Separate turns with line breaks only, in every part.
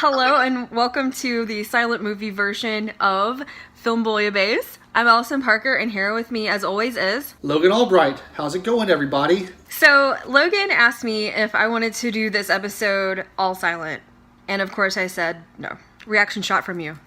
Hello and welcome to the silent movie version of Film Bouillabaisse. I'm Allison Parker and here with me as always is...
Logan Albright. How's it going, everybody?
So Logan asked me if I wanted to do this episode all silent. And of course I said no. Reaction shot from you.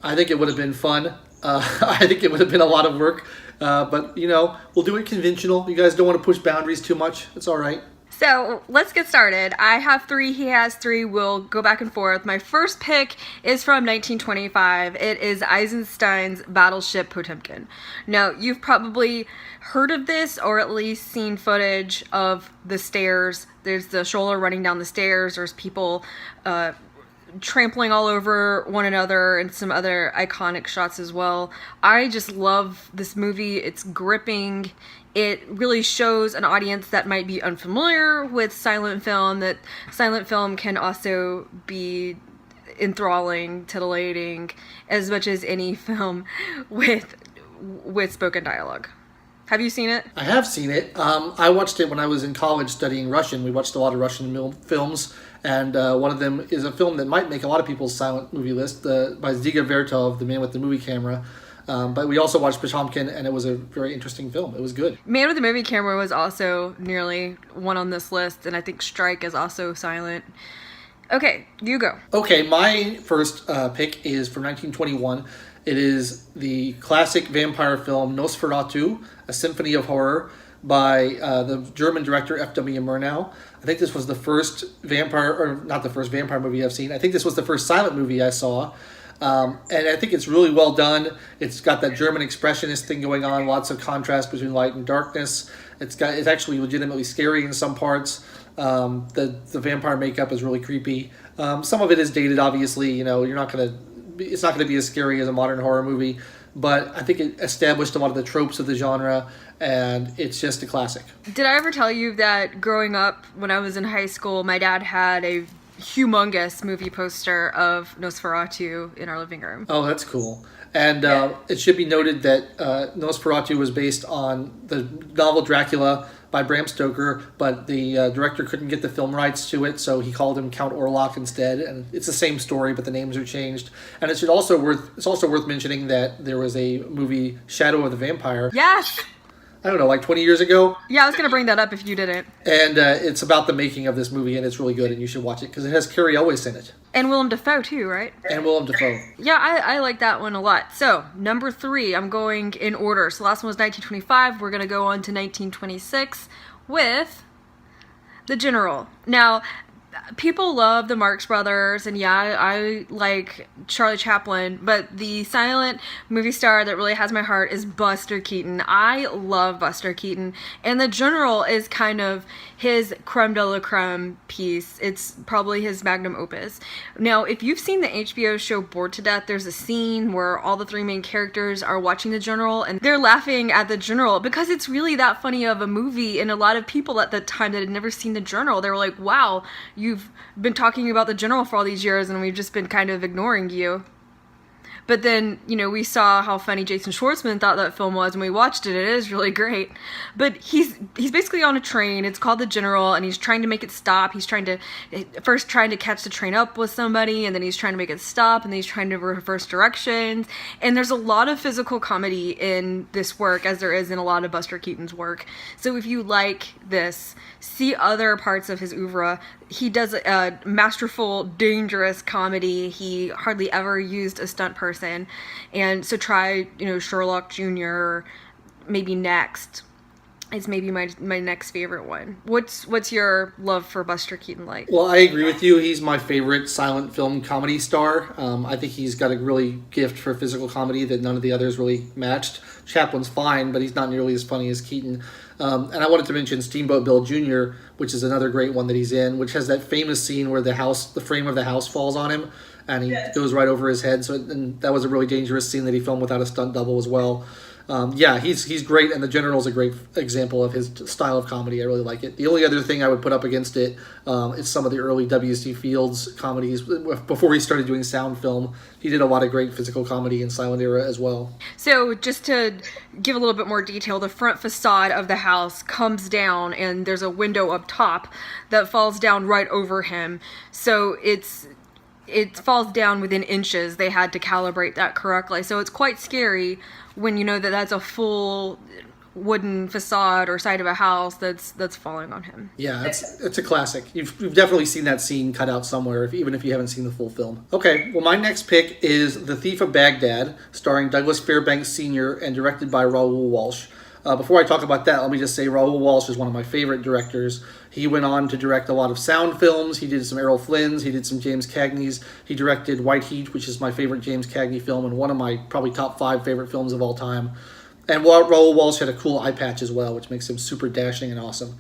I think it would have been fun. I think it would have been a lot of work. But, we'll do it conventional. You guys don't want to push boundaries too much. It's all right.
So let's get started. I have three, he has three. We'll go back and forth. My first pick is from 1925. It is Eisenstein's Battleship Potemkin. Now, you've probably heard of this or at least seen footage of the stairs. There's the stroller running down the stairs. There's people trampling all over one another and some other iconic shots as well. I just love this movie. It's gripping. It really shows an audience that might be unfamiliar with silent film that silent film can also be enthralling, titillating, as much as any film with spoken dialogue. Have you seen it?
I have seen it. I watched it when I was in college studying Russian. We watched a lot of Russian films, and one of them is a film that might make a lot of people's silent movie list, by Dziga Vertov, The Man with the Movie Camera. But we also watched Potemkin, and it was a very interesting film. It was good.
Man with the Movie Camera was also nearly one on this list, and I think Strike is also silent. Okay, you go.
Okay, my first pick is from 1921. It is the classic vampire film Nosferatu, A Symphony of Horror, by the German director F.W. Murnau. I think this was the first vampire, or not the first vampire movie I've seen. I think this was the first silent movie I saw. And I think it's really well done. It's got that German expressionist thing going on, lots of contrast between light and darkness. It's actually legitimately scary in some parts. The vampire makeup is really creepy. Some of it is dated, obviously. It's not gonna be as scary as a modern horror movie, but I think it established a lot of the tropes of the genre, and it's just a classic.
Did I ever tell you that growing up, when I was in high school, my dad had a humongous movie poster of Nosferatu in our living room?
Oh, that's cool. And it should be noted that Nosferatu was based on the novel Dracula by Bram Stoker, but the director couldn't get the film rights to it, so he called him Count Orlok instead. And it's the same story, but the names are changed. And it's also worth mentioning that there was a movie, Shadow of the Vampire.
Yes!
I don't know, like 20 years ago?
Yeah, I was going to bring that up if you didn't.
And it's about the making of this movie, and it's really good, and you should watch it, because it has Carrie Elwes in it.
And Willem Dafoe, too, right?
And Willem Dafoe.
Yeah, I like that one a lot. So, number 3, I'm going in order. So, the last one was 1925. We're going to go on to 1926 with The General. Now, people love the Marx Brothers, and yeah, I like Charlie Chaplin, but the silent movie star that really has my heart is Buster Keaton. I love Buster Keaton, and The General is kind of his creme de la creme piece. It's probably his magnum opus. Now, if you've seen the HBO show Bored to Death, there's a scene where all the three main characters are watching The General, and they're laughing at The General because it's really that funny of a movie, and a lot of people at the time that had never seen The General, they were like, wow, you've been talking about The General for all these years and we've just been kind of ignoring you. But then, we saw how funny Jason Schwartzman thought that film was, and we watched it. It is really great. But he's basically on a train. It's called The General, and he's trying to make it stop. He's trying to catch the train up with somebody, and then he's trying to make it stop, and then he's trying to reverse directions. And there's a lot of physical comedy in this work, as there is in a lot of Buster Keaton's work. So if you like this, see other parts of his oeuvre. He does a masterful, dangerous comedy. He hardly ever used a stunt person. And so try, Sherlock Jr., maybe Next. It's maybe my next favorite one. What's your love for Buster Keaton like?
Well, I agree with you. He's my favorite silent film comedy star. I think he's got a really gift for physical comedy that none of the others really matched. Chaplin's fine, but he's not nearly as funny as Keaton. And I wanted to mention Steamboat Bill Jr., which is another great one that he's in, which has that famous scene where the frame of the house falls on him, and he goes right over his head. And that was a really dangerous scene that he filmed without a stunt double as well. Yeah, he's great, and The General's a great example of his style of comedy. I really like it. The only other thing I would put up against it is some of the early W.C. Fields comedies. Before he started doing sound film, he did a lot of great physical comedy in silent era as well.
So just to give a little bit more detail, the front facade of the house comes down and there's a window up top that falls down right over him. So it falls down within inches. They had to calibrate that correctly. So it's quite scary when you know that that's a full wooden facade or side of a house that's falling on him.
Yeah, it's a classic. You've definitely seen that scene cut out somewhere, even if you haven't seen the full film. Okay, well, my next pick is The Thief of Baghdad, starring Douglas Fairbanks Sr. and directed by Raoul Walsh. Before I talk about that, let me just say Raoul Walsh is one of my favorite directors. He went on to direct a lot of sound films. He did some Errol Flynn's. He did some James Cagney's. He directed White Heat, which is my favorite James Cagney film and one of my probably top 5 favorite films of all time. And Raoul Walsh had a cool eye patch as well, which makes him super dashing and awesome.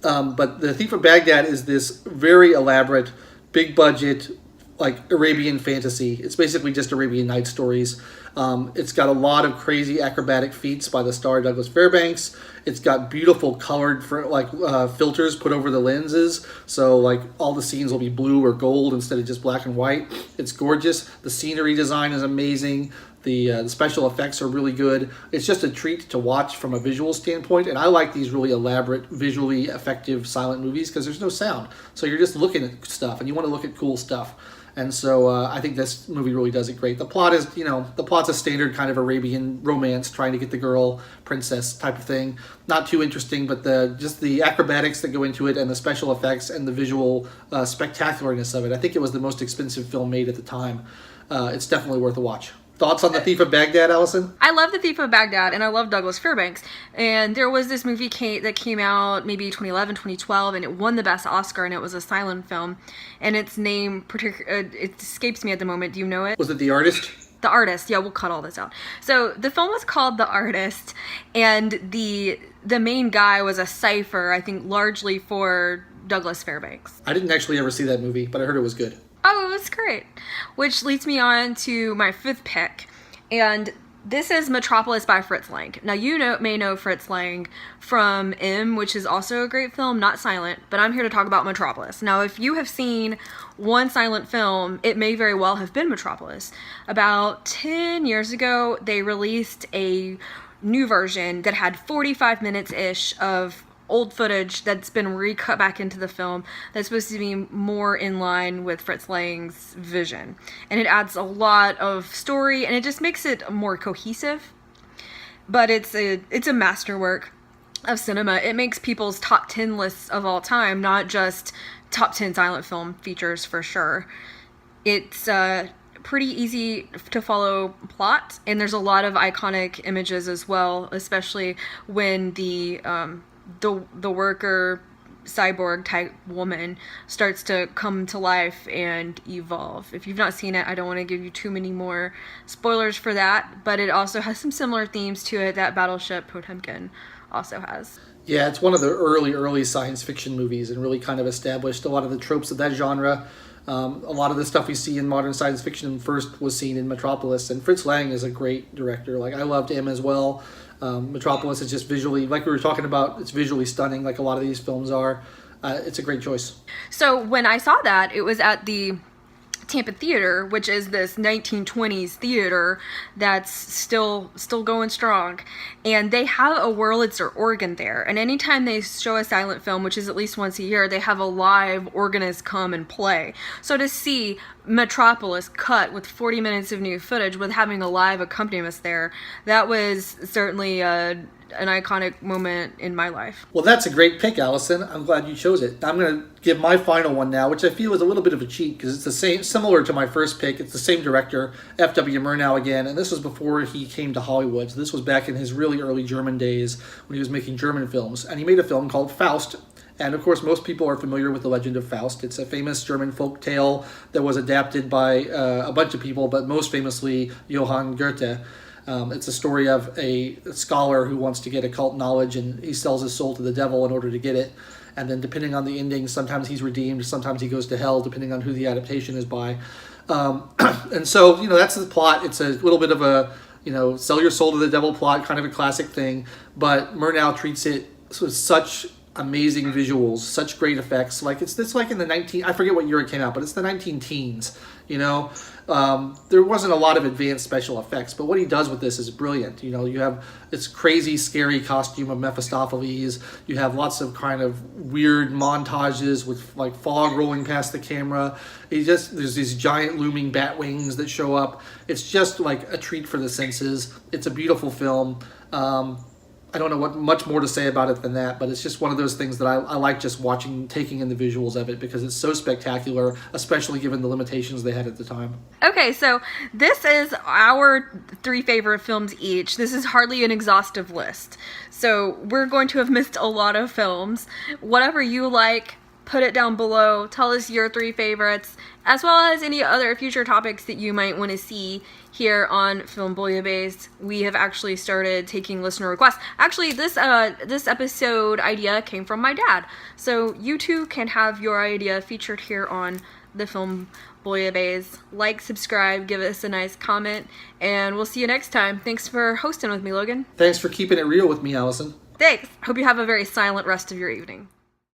But The Thief of Baghdad is this very elaborate, big budget, like Arabian fantasy. It's basically just Arabian Night stories. It's got a lot of crazy acrobatic feats by the star Douglas Fairbanks. It's got beautiful colored filters put over the lenses, so like all the scenes will be blue or gold instead of just black and white. It's gorgeous. The scenery design is amazing. The special effects are really good. It's just a treat to watch from a visual standpoint, and I like these really elaborate, visually effective silent movies because there's no sound. So you're just looking at stuff, and you want to look at cool stuff. And so I think this movie really does it great. The plot's a standard kind of Arabian romance, trying to get the girl, princess type of thing. Not too interesting, but just the acrobatics that go into it and the special effects and the visual spectacularness of it. I think it was the most expensive film made at the time. It's definitely worth a watch. Thoughts on The Thief of Baghdad, Allison?
I love The Thief of Baghdad, and I love Douglas Fairbanks. And there was this movie that came out maybe 2011, 2012, and it won the Best Oscar, and it was a silent film. And its name, it escapes me at the moment. Do you know it?
Was it The Artist?
The Artist. Yeah, we'll cut all this out. So the film was called The Artist, and the main guy was a cipher, I think largely for Douglas Fairbanks.
I didn't actually ever see that movie, but I heard it was good.
Oh, it was great. Which leads me on to my 5th pick. And this is Metropolis by Fritz Lang. Now, you may know Fritz Lang from M, which is also a great film, not silent, but I'm here to talk about Metropolis. Now, if you have seen one silent film, it may very well have been Metropolis. About 10 years ago, they released a new version that had 45 minutes-ish of old footage that's been recut back into the film that's supposed to be more in line with Fritz Lang's vision. And it adds a lot of story and it just makes it more cohesive. But it's a masterwork of cinema. It makes people's top 10 lists of all time, not just top 10 silent film features for sure. It's pretty easy to follow plot, and there's a lot of iconic images as well, especially when the worker cyborg type woman starts to come to life and evolve. If you've not seen it, I don't want to give you too many more spoilers for that, but it also has some similar themes to it that Battleship Potemkin also has.
Yeah, it's one of the early science fiction movies and really kind of established a lot of the tropes of that genre. A lot of the stuff we see in modern science fiction first was seen in Metropolis, and Fritz Lang is a great director. Like, I loved him as well. Metropolis is just visually, like we were talking about, it's visually stunning like a lot of these films are. It's a great choice.
So when I saw that, it was at the Tampa Theater, which is this 1920s theater that's still going strong, and they have a Wurlitzer organ there, and anytime they show a silent film, which is at least once a year, they have a live organist come and play. So to see Metropolis cut with 40 minutes of new footage with having a live accompanist there, that was certainly an iconic moment in my life.
Well, that's a great pick, Allison. I'm glad you chose it. I'm going to give my final one now, which I feel is a little bit of a cheat because it's similar to my first pick. It's the same director, F.W. Murnau again, and this was before he came to Hollywood. So this was back in his really early German days when he was making German films, and he made a film called Faust. And of course, most people are familiar with the legend of Faust. It's a famous German folk tale that was adapted by a bunch of people, but most famously Johann Goethe. It's a story of a scholar who wants to get occult knowledge, and he sells his soul to the devil in order to get it. And then depending on the ending, sometimes he's redeemed, sometimes he goes to hell, depending on who the adaptation is by. And so, that's the plot. It's a little bit of a, sell your soul to the devil plot, kind of a classic thing. But Murnau treats it with such amazing visuals, such great effects. Like it's like in the I forget what year it came out, but it's the 19-teens. There wasn't a lot of advanced special effects, but what he does with this is brilliant. You have this crazy, scary costume of Mephistopheles. You have lots of kind of weird montages with like fog rolling past the camera. There's these giant looming bat wings that show up. It's just like a treat for the senses. It's a beautiful film. I don't know what much more to say about it than that, but it's just one of those things that I like just watching, taking in the visuals of it, because it's so spectacular, especially given the limitations they had at the time.
Okay, so this is our 3 favorite films each. This is hardly an exhaustive list. So we're going to have missed a lot of films. Whatever you like, put it down below. Tell us your 3 favorites, as well as any other future topics that you might want to see here on Film Bouillabaisse. We have actually started taking listener requests. Actually, this episode idea came from my dad. So you too can have your idea featured here on the Film Bouillabaisse. Like, subscribe, give us a nice comment, and we'll see you next time. Thanks for hosting with me, Logan.
Thanks for keeping it real with me, Allison.
Thanks. Hope you have a very silent rest of your evening.